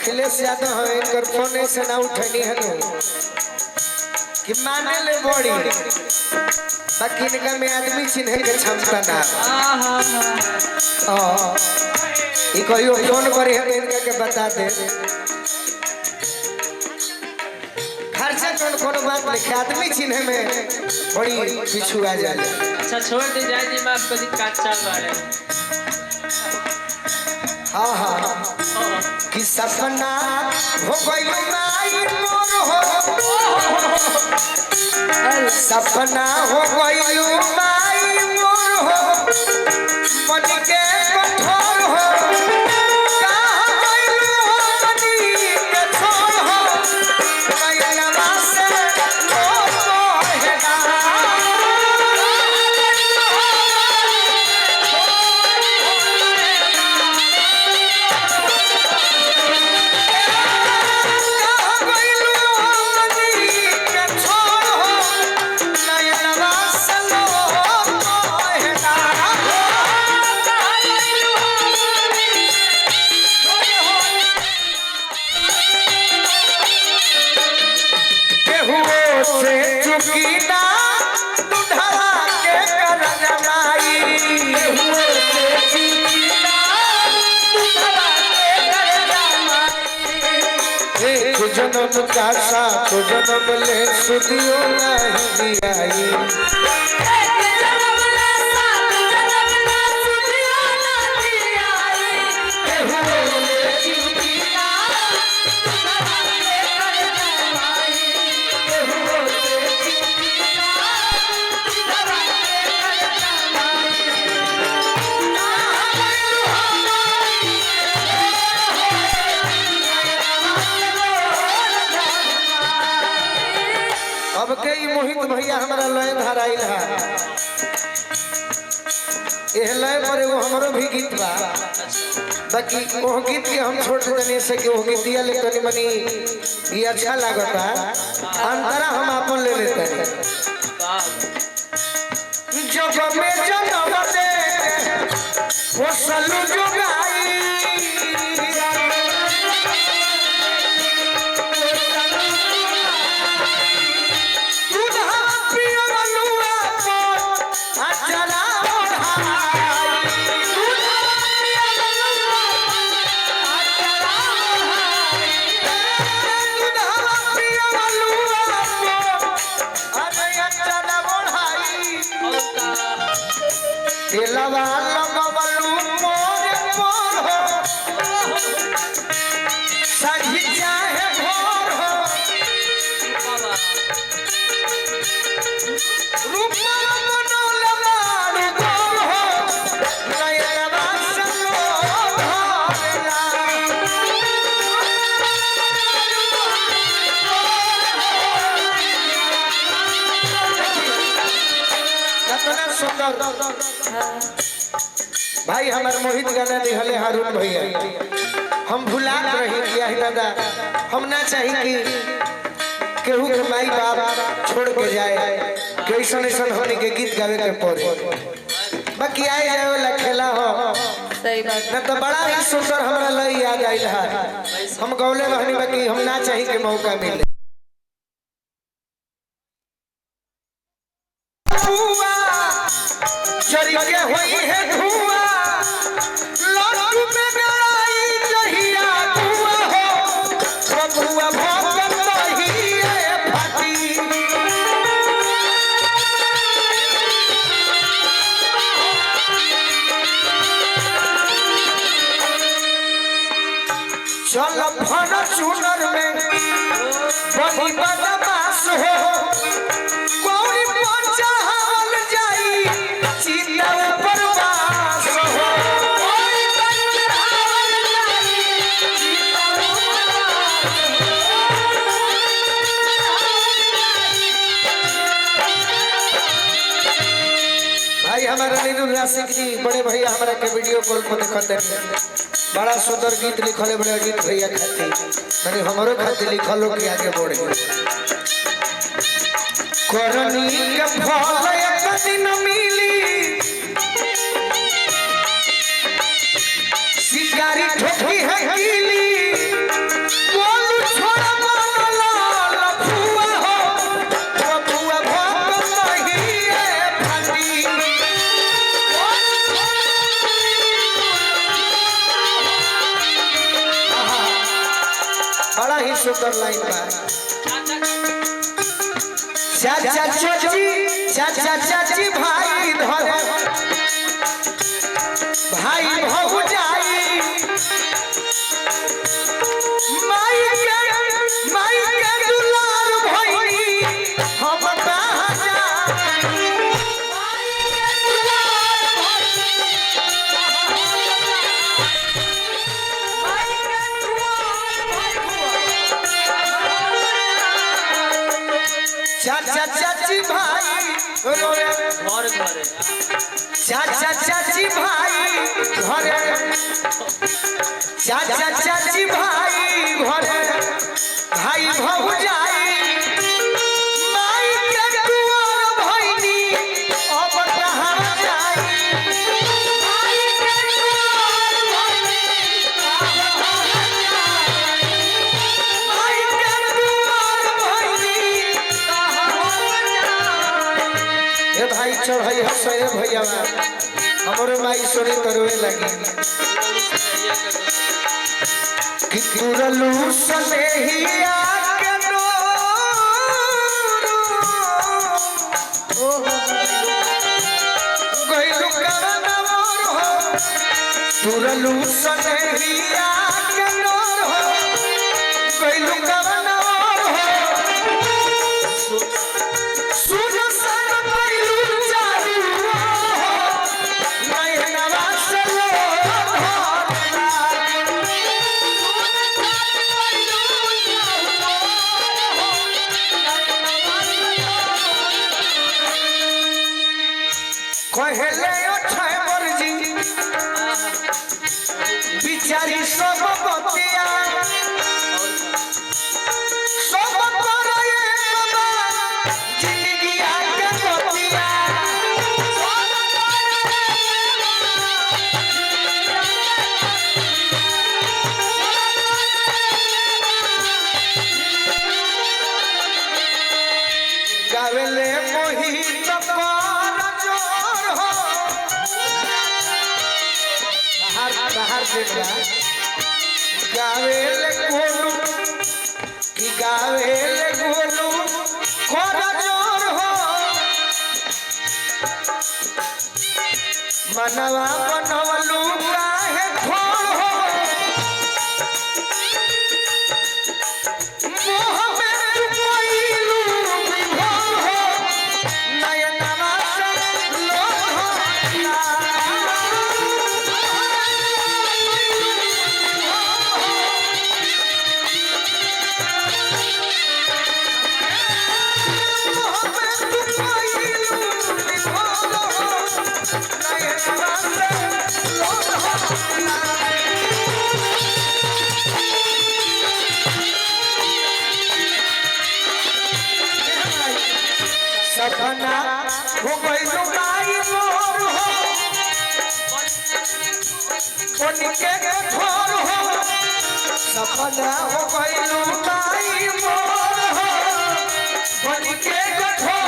अखिलेश यादव है इनकर फोन से ना उठनी है कि माने ले बड़ी बाकी इनका में आदमी चिन्हे के क्षमता ना ई कहियो फोन करे है इनका के बता दे खर्चा कौन बात लिखे आदमी चिन्हे में बड़ी पीछू आ जाए। अच्छा छोड़ दे जाए जी माफ कर दी कच्चा वाले हाँ हाँ कि सपना हो गई माई मोर हो सपना हो गई माई मोर हो मन के कठोर हो कहाँ गइलू हो मनी के छोड़ हो कैलवा से जन्म का साथ जन्म ले सुदियो नहीं दियाई अब कई मोहित भैया हमारा लय धराइल है एह लय पर एगो हमरो भी गीत बा बाकी वो गीत के हम छोड़ देने से कि वो गीतिया ले तनी मनी ये अच्छा लागता अंतरा हम अपन ले लेते हैं जब में जन्म दे वो सलू जुगाई तेलवा लगवलू मोर मोर हो संझी चाहे भोर हो रूपवा मनोल लाड़ गोर हो नयनवा सलो भरला कितना सुंदर भाई हमारे मोहित गाना दिहले हारून भैया हम भुला रही किया है दादा हम ना चाहिए कि केहू के माई बाप छोड़ के जाए कैसन ऐसन होने के गीत गावे के पड़े बाकी आए जाए वाला खेला हो सही बात ना तो बड़ा ही सुंदर हमारा लई याद आइल है हम गौले रहनी बाकी हम ना चाहिए कि मौका मिले चरी के होई है धुआं लड्डू में गड़ाई जहिया धुआं हो बबुआ भोगन रहिए फाटी चल भर चुनर में बनी बदमाश हो कोई बच्चा हाल जाई चिता ऊपर वास हो कोई बच्चा हाल जाई चिता ऊपर भाई हमारा नीरू राशिक जी बड़े भैया हमारा के वीडियो कॉल पर देखते हैं बड़ा सुंदर गीत लिखले बड़े गीत भैया खाती मैंने हमारो खाती लिखलो कि आगे बढ़े करनी के फल एक दिन मिली शिकारी ठोकी है गिली सुंदर लाइन बा चाचा चाची भाई धरे भाई भौजाई माई के दुलार भइनी हम कहाँ जाई चाचा चाची भाई रोए घरे चाचा चाची भाई घरे चाचा चाची भाई घरे भाई भौजाई माई के दुआर भइनी अब कहाँ जाई माई के दुआर भइनी माई के दुआर भइनी ए भाई चढ़ाई हसे भैया हमरो माई सोनी करवे लगी कि तुरलू सनेहिया के डोर गइलू करना मोर हो तुरलू सनेहिया के डोर हो गइलू करना मोर हो सुन सन गइलू चारू हो नयनवा सलो कहले अठय बरजी बिचारी सब बतिया सब करे बाबा जिंदगी आके बतिया गावेले मोहित पर जोर हो बाहर देखा गावेले गोलू कि गावेले गोलू कर जोर हो मनवा बनवलू काहे खोर हो मोह में कोइलू विभोर हो नयनवा से लोभ हो सपना हो गइलू माई मोर हो उनके घर हो सपना हो गइलू माई मोर हो उनके घर हो